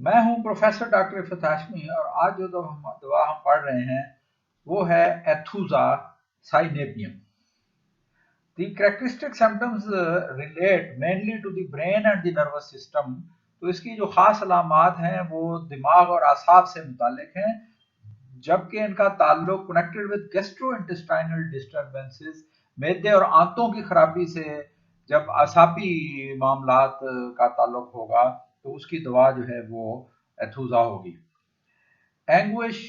मैं हूं professor doctor Iffat Hashmi और आज जो दवा हम पढ़ रहे हैं वो है एथुजा साइनेबियम। The characteristic symptoms relate mainly to the brain and the nervous system। तो इसकी जो खास अलामात हैं वो दिमाग और आसाब से मुतालिक हैं, जबकि इनका ताल्लुक connected with gastro intestinal disturbances, मैदे और आंतों की खराबी से जब आसाबी मामलात का ताल्लुक होगा तो उसकी दवा जो है वो एथुजा होगी। Anguish,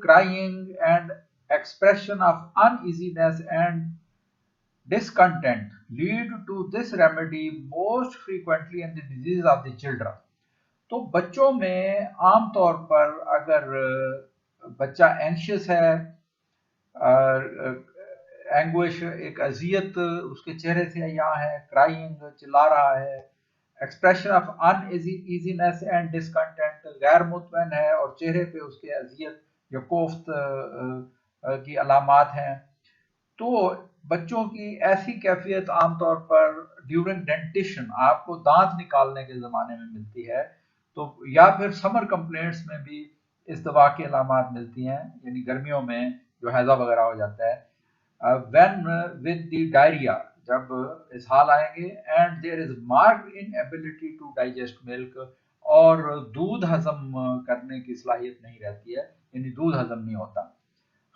crying and expression of uneasiness and discontent lead to this remedy most frequently in the disease of the children। तो बच्चों में आम तौर पर अगर बच्चा एंशियस है, एंग्विश एक अजियत उसके चेहरे से यहाँ है, क्राइंग चिल्ला रहा है, expression of uneasiness and discontent गैर मुतमईन है और चेहरे पे उसके अजियत या कोफ्त की अलामात हैं। तो बच्चों की ऐसी कैफियत आमतौर पर ड्यूरिंग डेंटिशन, आपको दांत निकालने के ज़माने में मिलती है, तो या फिर समर कंप्लेंट्स में भी इस दवा की अलामात मिलती हैं, यानी गर्मियों में जो हैज़ा वगैरह हो जाता है। व्हेन विद द डायरिया, जब इसहाल आएंगे, and there is marked inability to digest milk, और दूध हजम करने की सलाहियत नहीं रहती है, यानी दूध हजम नहीं होता,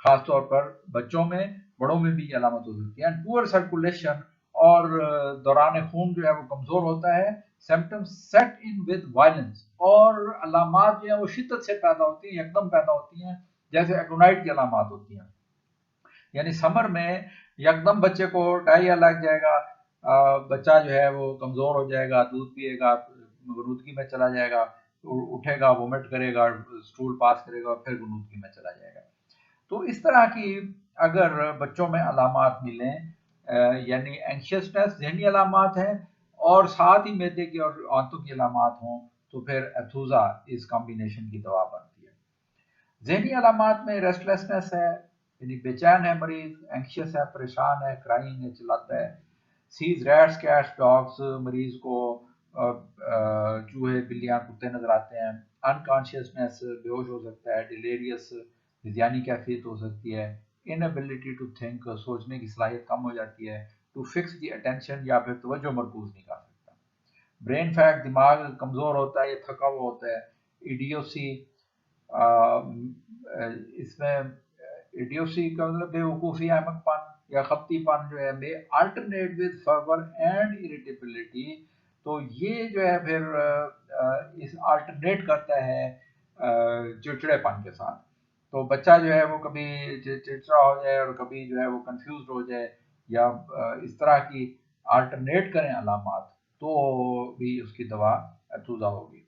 खास तौर पर बच्चों में, बड़ों में भी ये अलामत हो सकती है। एंड पुअर सर्कुलेशन, और दौरान खून जो है वो कमजोर होता है। Symptoms set in with violence, और अलामात जो है वो शिद्दत से पैदा होती हैं, एकदम पैदा होती हैं, जैसे एग्रोनाइट की अलामात होती हैं। यानी समर में यकदम बच्चे को डायरिया लग जाएगा, बच्चा जो है वो कमजोर हो जाएगा, दूध पिएगा, गनुदगी में चला जाएगा, उठेगा, वोमिट करेगा, स्टूल पास करेगा और फिर गनुदगी में चला जाएगा। तो इस तरह की अगर बच्चों में अलामात मिलें, यानी एंशियसनेस ज़हनी अलामात हैं और साथ ही मैदे की और आंतों की अलामात हों, तो फिर एथुजा इस कॉम्बिनेशन की दवा बनती है। ज़हनी अलामात में रेस्टलेसनेस है, यानी बेचैन है मरीज, एंशियस है, परेशान है, क्राइंग है, चिल्लाता है, सीज रैट्स कैट्स डॉग्स, मरीज को चूहे बिल्लियां कुत्ते नजर आते हैं। अनकॉन्शियसनेस, बेहोश हो सकता है, डिलेरियस हिज़ानी कैफियत हो सकती है, इनएबिलिटी टू थिंक, सोचने की सलाहियत कम हो जाती है, टू फिक्स दी अटेंशन या फिर तवज्जो मरकूज नहीं कर सकता। ब्रेन फैट, दिमाग कमज़ोर होता है या थका हुआ होता है। इडियोसी, इसमें इडियोसी का मतलब बेवकूफ़ी, अहमकपन या खपतीपन जो है, may alternate with fever and irritability. तो ये जो है फिर इस अल्टरनेट करता है चिड़चिड़ेपन के साथ। तो बच्चा जो है वो कभी चिड़चिड़ा हो जाए और कभी जो है वो कंफ्यूज हो जाए, या इस तरह की अल्टरनेट करें अलामात, तो भी उसकी दवा एथुजा होगी।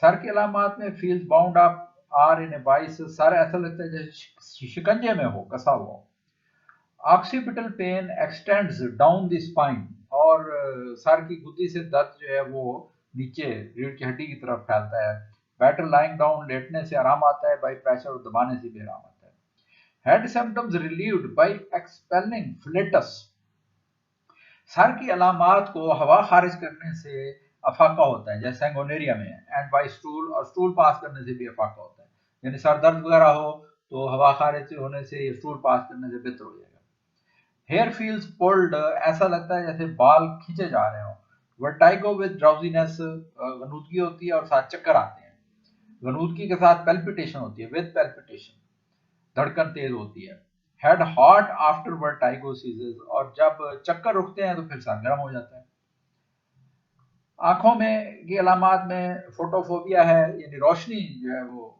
सर की अलामात में feels bound up or in a vice, सर ऐसा लगता है जैसे शिकंजे में हो, कसा हुआ हो। Occipital pain extends down the spine, और सर की गुद्दी से दर्द जो है वो नीचे रीढ़ की हड्डी की तरफ फैलता है। बेटर लाइंग डाउन, लेटने से आराम आता है, बाई प्रेशर और दबाने से भी आराम आता है। Head symptoms relieved by expelling flatus, sir की अलामात को हवा खारिज करने से अफाका होता है, जैसे गोनेरिया में। एंड बाई स्टूल, और स्टूल पास करने से भी अफाका होता है, यानी सर दर्द वगैरह हो तो हवा खारिज होने से या स्टूल पास करने से बेहतर हो जाएगा। हेयर फील्स पुल्ड, ऐसा लगता है जैसे बाल खींचे जा रहे हो। वर्टाइगो विद ड्राउजीनेस, गनूदगी होती है और साथ चक्कर आते हैं। गनूदगी के साथ पेल्पिटेशन होती है, विद पेल्पिटेशन, धड़कन तेज होती है। Head hot after vertigo ceases, और जब चक्कर रुकते हैं तो फिर सर गर्म हो जाता है। आंखों में की अलामात में फोटोफोबिया है, यानी रोशनी जो है वो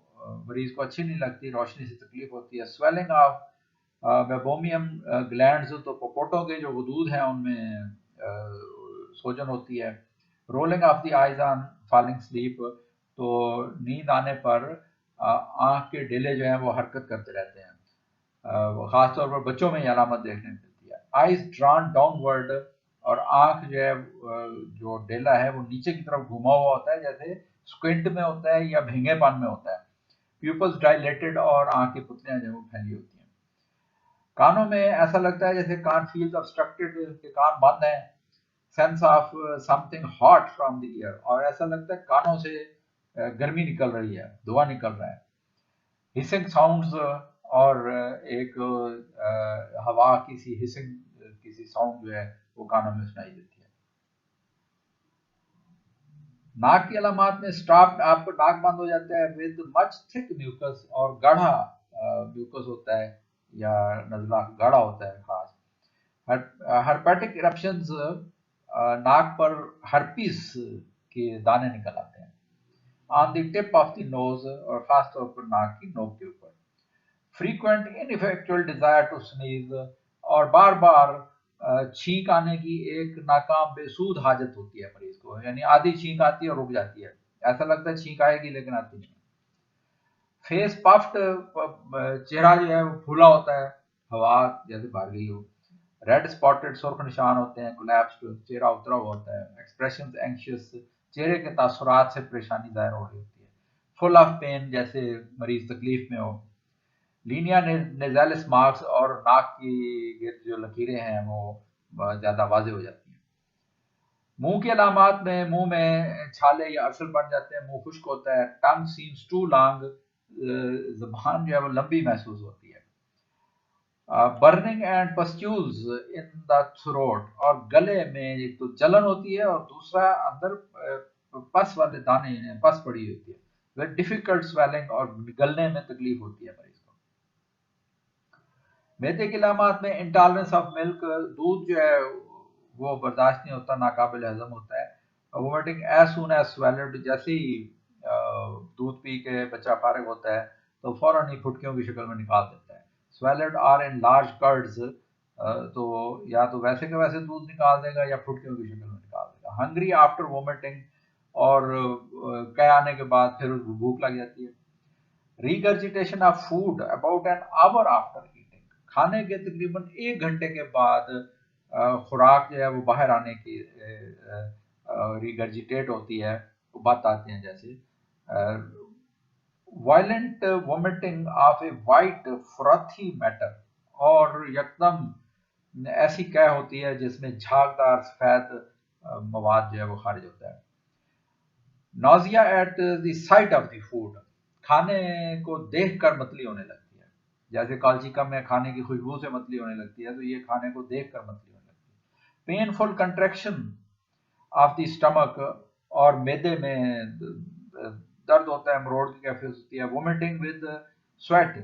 मरीज को अच्छी नहीं लगती, रोशनी से तकलीफ होती है। स्वेलिंग ऑफ मेबोमियम ग्लैंड्स, तो पोपोटो के जो वदूद हैं उनमें सोजन होती है। Rolling of the eyes on falling sleep, तो नींद आने पर आंख के डेले जो हैं वो हरकत करते रहते हैं, खासतौर पर बच्चों में ये अलामत देखने को मिलती है। आइज ड्रॉन डाउनवर्ड, और आंख जो है जो डेला है वो नीचे की तरफ घुमा हुआ होता है, जैसे स्क्विंट में होता है या भींगेपन में होता है। प्यूपल्स डायलेटेड, और आंख की पुतलियां जो फैली होती हैं। कानों में ऐसा लगता है जैसे कान फील्स ऑब्स्ट्रक्टेड, के कान बंद हैं। Sense of something hot from the year, और ऐसा लगता है कानों से गर्मी निकल रही है, धुआं निकल रहा है। हिसिंग साउंड्स और एक हवा किसी हिसिंग किसी साउंड जो है वो कानों में सुनाई देती है। नाक की अलामात में स्टॉप्ड, आपको नाक बंद हो जाता है विद मच थिक म्यूकस, और गाढ़ा म्यूकस होता है या नजला गाढ़ा होता है खास। हर्पेटिक इरप्शंस, नाक पर हर्पीस के दाने निकल आते हैं। On the tip of the nose, और खास तौर पर नाक की नोक के ऊपर। फ्रीक्वेंट इनइफेक्चुअल डिजायर टू स्नीज, और बार बार छींक आने की एक नाकाम बेसूद हाजत होती है मरीज को, यानी आधी छींक आती है और रुक जाती है, ऐसा लगता है छींक आएगी लेकिन आती नहीं। फेस पफ्ड, चेहरा जो है वो फूला होता है, हवा जैसे भर गई हो। रेड स्पॉटेड, सुर्ख निशान होते हैं। कोलैप्स्ड, चेहरा उतरा हुआ होता है। एक्सप्रेशन एंशियस, चेहरे के तासुरात से परेशानी जाहिर हो रही होती है। फुल ऑफ पेन, जैसे मरीज तकलीफ में हो। लीनिया नेजालिस मार्क्स, और नाक की गिर्द जो लकीरें हैं वो ज्यादा वाजे हो जाती हैं। मुंह की अलामात में मुंह में छाले या अरसल बन जाते हैं, मुंह खुश्क होता है। टंग सीम्स टू लॉन्ग, ज़बान जो है वो लंबी महसूस होती है। Burning and pustules in the throat, और गले में एक तो जलन होती है और दूसरा अंदर पस वाले दाने, पस पड़ी होती है। विद डिफिकल्ट स्वेलिंग, और निगलने में तकलीफ होती है मरीज को। मैदे की अलामात में इंटॉलरेंस ऑफ मिल्क, दूध जो है वो बर्दाश्त नहीं होता, नाकाबिल हजम होता है। वोमिटिंग एज सून एज स्वेलड, जैसे ही दूध पी के बच्चा फारिग होता है तो फौरन ही फुटकियों की शक्ल में निकाल देता है। स्वेलड आर इन लार्ज कर्ड्स, तो या तो वैसे के वैसे दूध निकाल देगा या फुटकियों की शक्ल में निकाल देगा। हंग्री आफ्टर वोमिटिंग, और कह आने के बाद फिर उसको भूख लग जाती है। Regurgitation of food about an hour after eating, खाने के तकरीबन 1 घंटे के बाद खुराक जो है वो बाहर आने की रिगर्जिटेट होती है, बात आती हैं जैसे। Violent vomiting of A white frothy matter, और यकदम ऐसी कह होती है जिसमें झागदार सफेद मवाद जो है वो खारिज होता है। Nausea at the site of the food, खाने को देखकर मतली होने लगती है, जैसे कालचिकम में खाने की खुशबू से मतली होने लगती है, तो ये खाने को देखकर मतली होने लगती है। Painful contraction of the stomach, और मैदे में दर्द होता है, मरोड़ की कैफियत होती है। Vomiting with sweat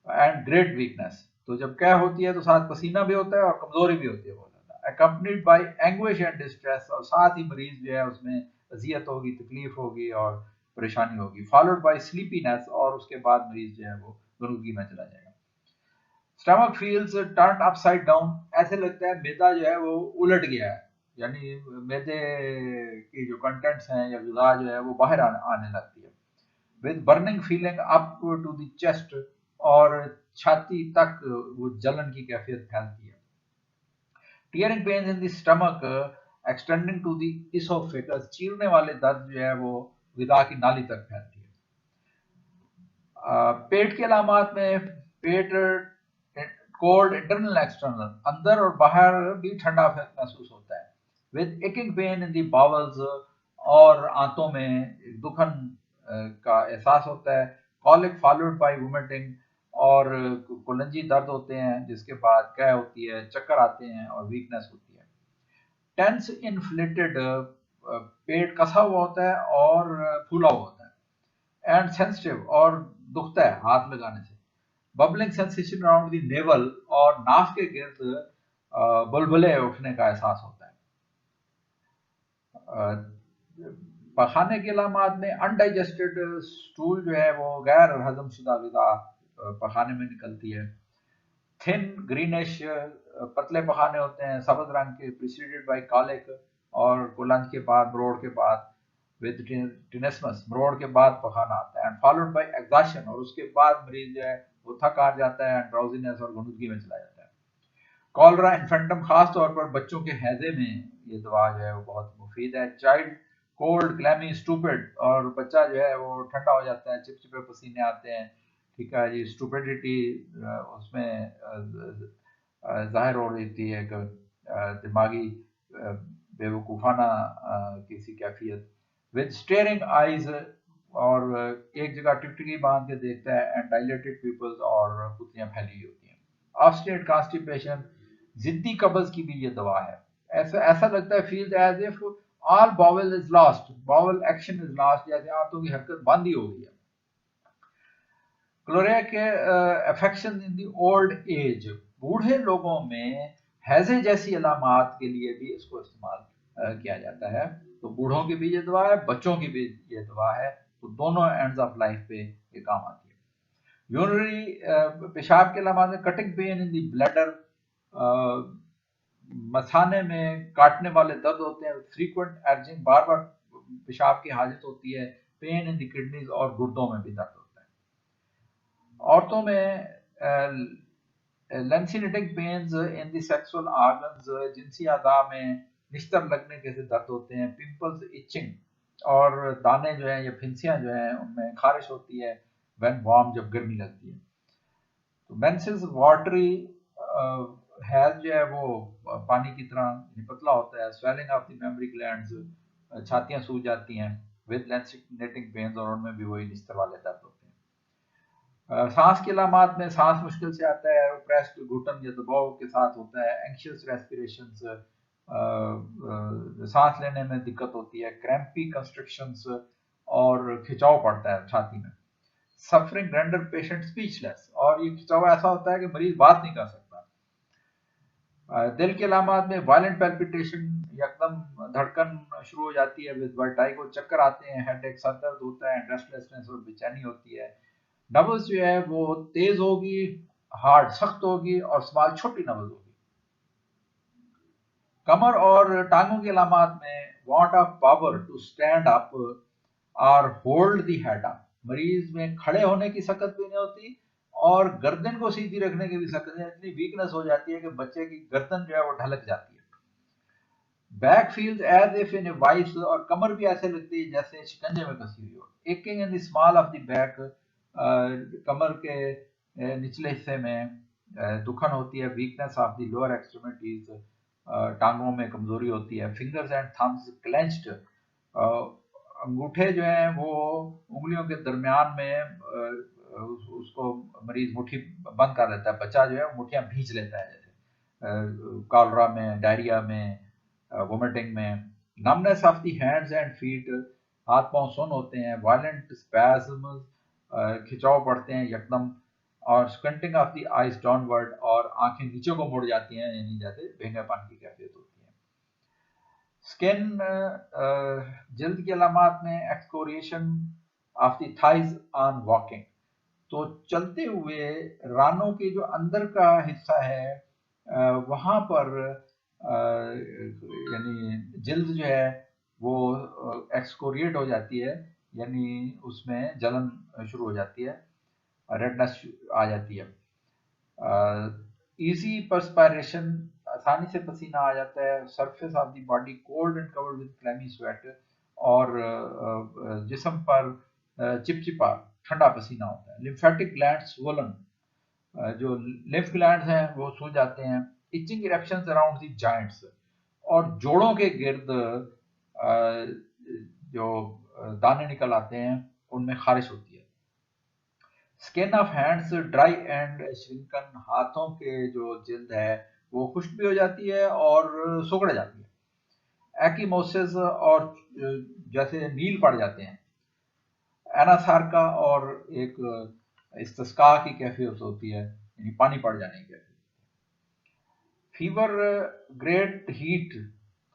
and great weakness, तो जब क्या होती है तो साथ पसीना भी होता है और कमजोरी भी होती है बहुत ज्यादा। Accompanied by anguish and distress, और साथ ही मरीज जो है उसमें अजियत होगी, तकलीफ होगी और परेशानी होगी। फॉलोड बाय स्लीपीनेस, और उसके बाद मरीज जो है वो गुनगुनी में चला जाएगा। Stomach feels turn upside down, ऐसे लगता है मैदा जो है वो उलट गया है, यानी मैदे की जो कंटेंट्स हैं या ग़िज़ा जो है वो बाहर आने लगती है। With burning feeling up to the chest, और छाती तक वो जलन की कैफियत फैलती है। Tearing pains in the stomach extending to the oesophagus, चीरने वाले दर्द जो है वो ग़िज़ा की नाली तक फैलती है। पेट की अलामात में पेट कोल्ड इंटरनल एक्सटर्नल, अंदर और बाहर भी ठंडा महसूस होता है। With aching pain in the bowels, और आंतों में दुखन का एहसास होता है। कॉलिक फॉलोड बाय वोमिटिंग, और कुलंजी दर्द होते हैं जिसके बाद क्या होती है, चक्कर आते हैं और वीकनेस होती है। टेंस इन्फ्लेटेड, पेट कसा हुआ होता है और फूला हुआ होता है। एंड सेंसिटिव, और दुखता है हाथ लगाने से। Bubbling sensation around the naval, और नाक के गिर्द बुलबुले उठने का एहसास होता है। पखाने की अलामात में अनडाइजेस्टेड स्टूल जो है वो गैर हजम शुदा ग़िज़ा पखाने में निकलती है। थिन ग्रीनिश, पतले पखाने होते हैं, सब्ज रंग के, प्रिसीडेड बाय कॉलिक, और कुलंज के बाद, मरोड़ के बाद। विद टिनेस्मस, मरोड़ के बाद पखाना आता है। एंड फॉलोड बाय एग्जॉशन, और उसके बाद मरीज जो है वो थक हार जाता है, ड्राउजीनेस और गुनगुनी में चला जाता है। कॉलरा इन्फेंटम, खास तौर पर बच्चों के हैजे में ये दवा जो है वो बहुत मुफीद है। चाइल्ड कोल्ड क्लैमी स्टूपिड, और बच्चा जो है वो ठंडा हो जाता है, चिपचिपे पसीने आते हैं, ठीक है जी। स्टूपिडिटी, उसमें जाहिर हो रही थी एक दिमागी बेवकूफ़ाना किसी कैफियत। विद स्टेयरिंग आइज, اور ایک جگہ ٹکٹکی باندھ کے دیکھتا ہے اینڈ ڈائلیٹڈ پیپلز اور پتلیاں پھیلی ہوئی ہوتی ہیں. آبسٹینٹ کانسٹیپیشن ضدی قبض کی بھی یہ دوا ہے. ایسا لگتا ہے feels as if all bowel is lost, bowel action is lost, جیسے آنتوں کی حرکت بند ہی ہو گئی ہے. کلوریا کے affection in the old age, بوڑھے لوگوں میں ہیزے جیسی علامات کے لیے بھی اس کو استعمال کیا جاتا ہے. تو بوڑھوں کی بھی یہ دوا ہے، بچوں کی بھی یہ دوا ہے، تو دونوں اینڈز آف لائف پہ یہ کام آتی ہے. یورینری پیشاب کے علامات میں کٹنگ پین ان دی بلیڈر، مثانے میں کاٹنے والے درد ہوتے ہیں، فریکوینٹ ارجنگ، بار بار پیشاب کی حاجت ہوتی ہے، پین ان دی کڈنیز اور گردوں میں بھی درد ہوتا ہے. عورتوں میں لینسینیٹنگ پینز ان دی سیکسول آرگنز، جنسی اعضاء میں نشتر لگنے کے سے درد ہوتے ہیں، پمپلز، ایچنگ، اور دانے جو ہیں یا پھنسیاں جو ہیں ان میں خارش ہوتی ہے وین وارم، جب گرمی لگتی ہے. تو مینسز واٹری ہیز جو ہے وہ پانی کی طرح پتلا ہوتا ہے. Swelling of the mammary glands, چھاتیاں سوج جاتی ہیں ود لینسینیٹنگ پینز، اور ان میں بھی وہی نشتر والے درد ہوتے ہیں. سانس کے علامات میں سانس مشکل سے آتا ہے، اوپریسڈ گھٹن یا دباؤ کے ساتھ ہوتا ہے، اینکشیس ریسپیریشنز، سانس لینے میں دقت ہوتی ہے، کریمپی کنسٹرکشنز اور کھچاؤ پڑتا ہے چھاتی میں. سفرنگ رینڈر پیشنٹ اسپیچ لیس، اور یہ کھچاؤ ایسا ہوتا ہے کہ مریض بات نہیں کر سکتا. دل کے علامات میں وائلنٹ پیلپیٹیشن، یکدم دھڑکن شروع ہو جاتی ہے، ود ورٹائگو، چکر آتے ہیں، ہیڈ ایک، سر درد ہوتا ہے، ریسٹلیسنس اور بے چینی ہوتی ہے. نبض جو ہے وہ تیز ہوگی، ہارٹ سخت ہوگی، اور اسمال چھوٹی نبض ہوگی. کمر اور ٹانگوں کے علامات میں want of power to stand up اور ہولڈ دی ہیڈ اپ، مریض میں کھڑے ہونے کی سکت بھی نہیں ہوتی اور گردن کو سیدھی رکھنے کی بھی سکت نہیں، اتنی ویکنس ہو جاتی ہے کہ بچے کی گردن جو ہے وہ ڈھلک جاتی ہے. Back feels as if in a vice, اور کمر بھی ایسے لگتی ہے جیسے شکنجے میں کسی ہوئی ہو. Aching in the small of the back, کمر کے نچلے حصے میں دکھن ہوتی ہے. Weakness of the lower extremities, ٹانگوں میں کمزوری ہوتی ہے. فنگرز اینڈ تھمز کلینچڈ، انگوٹھے جو ہیں وہ انگلیوں کے درمیان میں اس کو مریض مٹھی بند کر لیتا ہے. بچہ جو ہے وہ مٹھیاں بھینچ لیتا ہے، جیسے کالرا میں، ڈائریا میں، وومٹنگ میں. Numbness of the hands and feet, ہاتھ پاؤں سن ہوتے ہیں. وائلنٹ اسپیزمز، کھچاؤ پڑتے ہیں یکدم. اور squinting of the eyes downward, اور آنکھیں نیچے کو مڑ جاتی ہیں، یعنی جیسے بھینگے پن کی کیفیت ہوتی ہے. اسکن، جلد کی علامات میں excoriation of the thighs on walking, تو چلتے ہوئے رانوں کے جو اندر کا حصہ ہے وہاں پر یعنی جلد جو ہے وہ ایکسکوریٹ ہو جاتی ہے، یعنی اس میں جلن شروع ہو جاتی ہے، ریڈنس آ جاتی ہے. ایزی پرسپائریشن، آسانی سے پسینہ آ جاتا ہے. Surface of the body cold and covered with clammy sweat, اور جسم پر چپچپا ٹھنڈا پسینہ ہوتا ہے. لمفیٹک گلینڈ سوولن، جو لمف گلینڈز ہیں وہ سوج جاتے ہیں. ایچنگ ایرپشنز اراؤنڈ دی جوائنٹس، اور جوڑوں کے گرد جو دانے نکل آتے ہیں ان میں خارش ہوتی ہے. Skin of hands dry and shrunken, ہاتھوں کے جو جلد ہے وہ خشک بھی ہو جاتی ہے اور سکڑ جاتی ہے. ایکیموسز، اور جیسے نیل پڑ جاتے ہیں. ایناسارکا، اور ایک استسقاء کی کیفیت ہوتی ہے، یعنی پانی پڑ جانے کی کیفیت. فیور، گریٹ ہیٹ،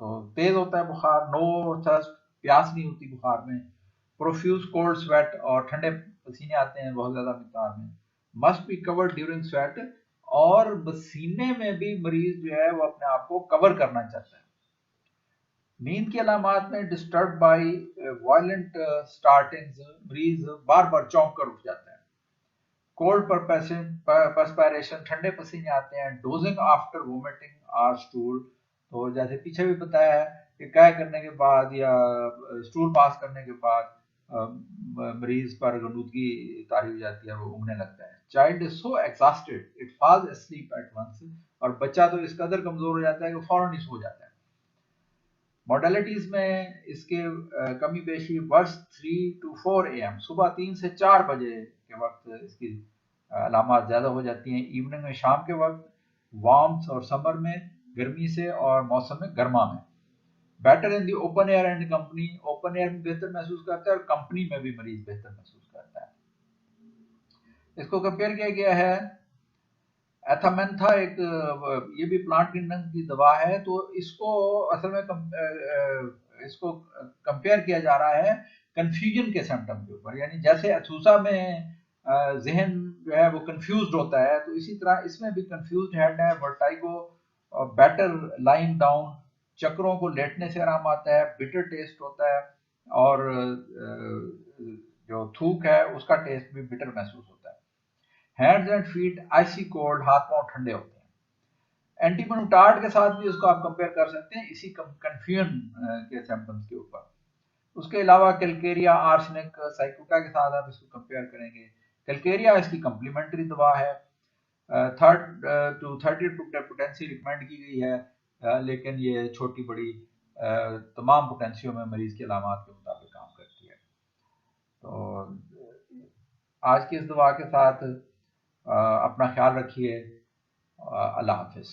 تو تیز ہوتا ہے بخار. نو تھرسٹ، پیاس نہیں ہوتی بخار میں. پروفیوز کولڈ سویٹ، اور ٹھنڈے پسینے آتے ہیں بہت زیادہ مقدار میں. Must be covered during sweat, اور پسینے میں بھی مریض جو ہے وہ اپنے آپ کو کور کرنا چاہتا ہے. نیند کی علامات میں ڈسٹرب بائی وائلنٹ سٹارٹنگز، مریض بار بار چونک کر اٹھ جاتا ہے. کولڈ پرسپائریشن، ٹھنڈے پسینے آتے ہیں. ڈوزنگ آفٹر وومٹنگ اور اسٹول، تو جیسے پیچھے بھی بتایا ہے کہ قے کرنے کے بعد یا اسٹول پاس کرنے کے بعد مریض پر غنودگی طاری ہو جاتی ہے، وہ اونگنے لگتا ہے. Child is so exhausted it falls asleep at once, اور بچہ تو اس قدر کمزور ہو جاتا ہے کہ فوراً ہی سو جاتا ہے. ماڈیلٹیز میں اس کے کمی بیشی ورس 3 to 4 AM، صبح 3 سے 4 بجے کے وقت اس کی علامات زیادہ ہو جاتی ہیں، ایوننگ میں شام کے وقت، وارمتھ اور سمر میں گرمی سے، اور موسم میں گرما میں۔ Better in the open air and company, open air میں بہتر محسوس کرتا ہے اور کمپنی میں بھی مریض بہتر محسوس کرتا ہے۔ اس کو کمپیئر کیا گیا ہے ایتھامینتھا، ایک یہ بھی پلانٹ کنگڈم کی دوا ہے، تو اس کو اصل میں اس کو کمپیئر کیا جا رہا ہے کنفیوژن کے سمٹم کے اوپر، یعنی جیسے اتھوسا میں ذہن جو ہے وہ کنفیوزڈ ہوتا ہے، تو اسی طرح اس میں بھی کنفیوزڈ ہیڈ ہے، ورٹائگو، بیٹر لائنگ ڈاؤن، چکروں کو لیٹنے سے آرام آتا ہے، بٹر ٹیسٹ ہوتا ہے، اور جو تھوک ہے اس کا ٹیسٹ بھی بٹر محسوس ہوتا ہے۔ ہینڈز اینڈ فیٹ آئسی کولڈ، ہاتھ پاؤں ٹھنڈے ہوتے ہیں۔ اینٹی منوٹارڈ کے ساتھ بھی اس کو آپ کمپیئر کر سکتے ہیں اسی کنفیوژن کے سمپٹمز کے اوپر۔ اس کے علاوہ کیلکیریا، آرسنک، سائکوٹا کے ساتھ آپ اس کو کمپیئر کریں گے۔ کیلکیریا اس کی کمپلیمنٹری دوا ہے، 30 پوٹینسی ریکمینڈ کی گئی ہے، لیکن یہ چھوٹی بڑی تمام پوٹینسیوں میں مریض کے علامات کے مطابق کام کرتی ہے۔ تو آج کی اس دعا کے ساتھ اپنا خیال رکھیے، اللہ حافظ۔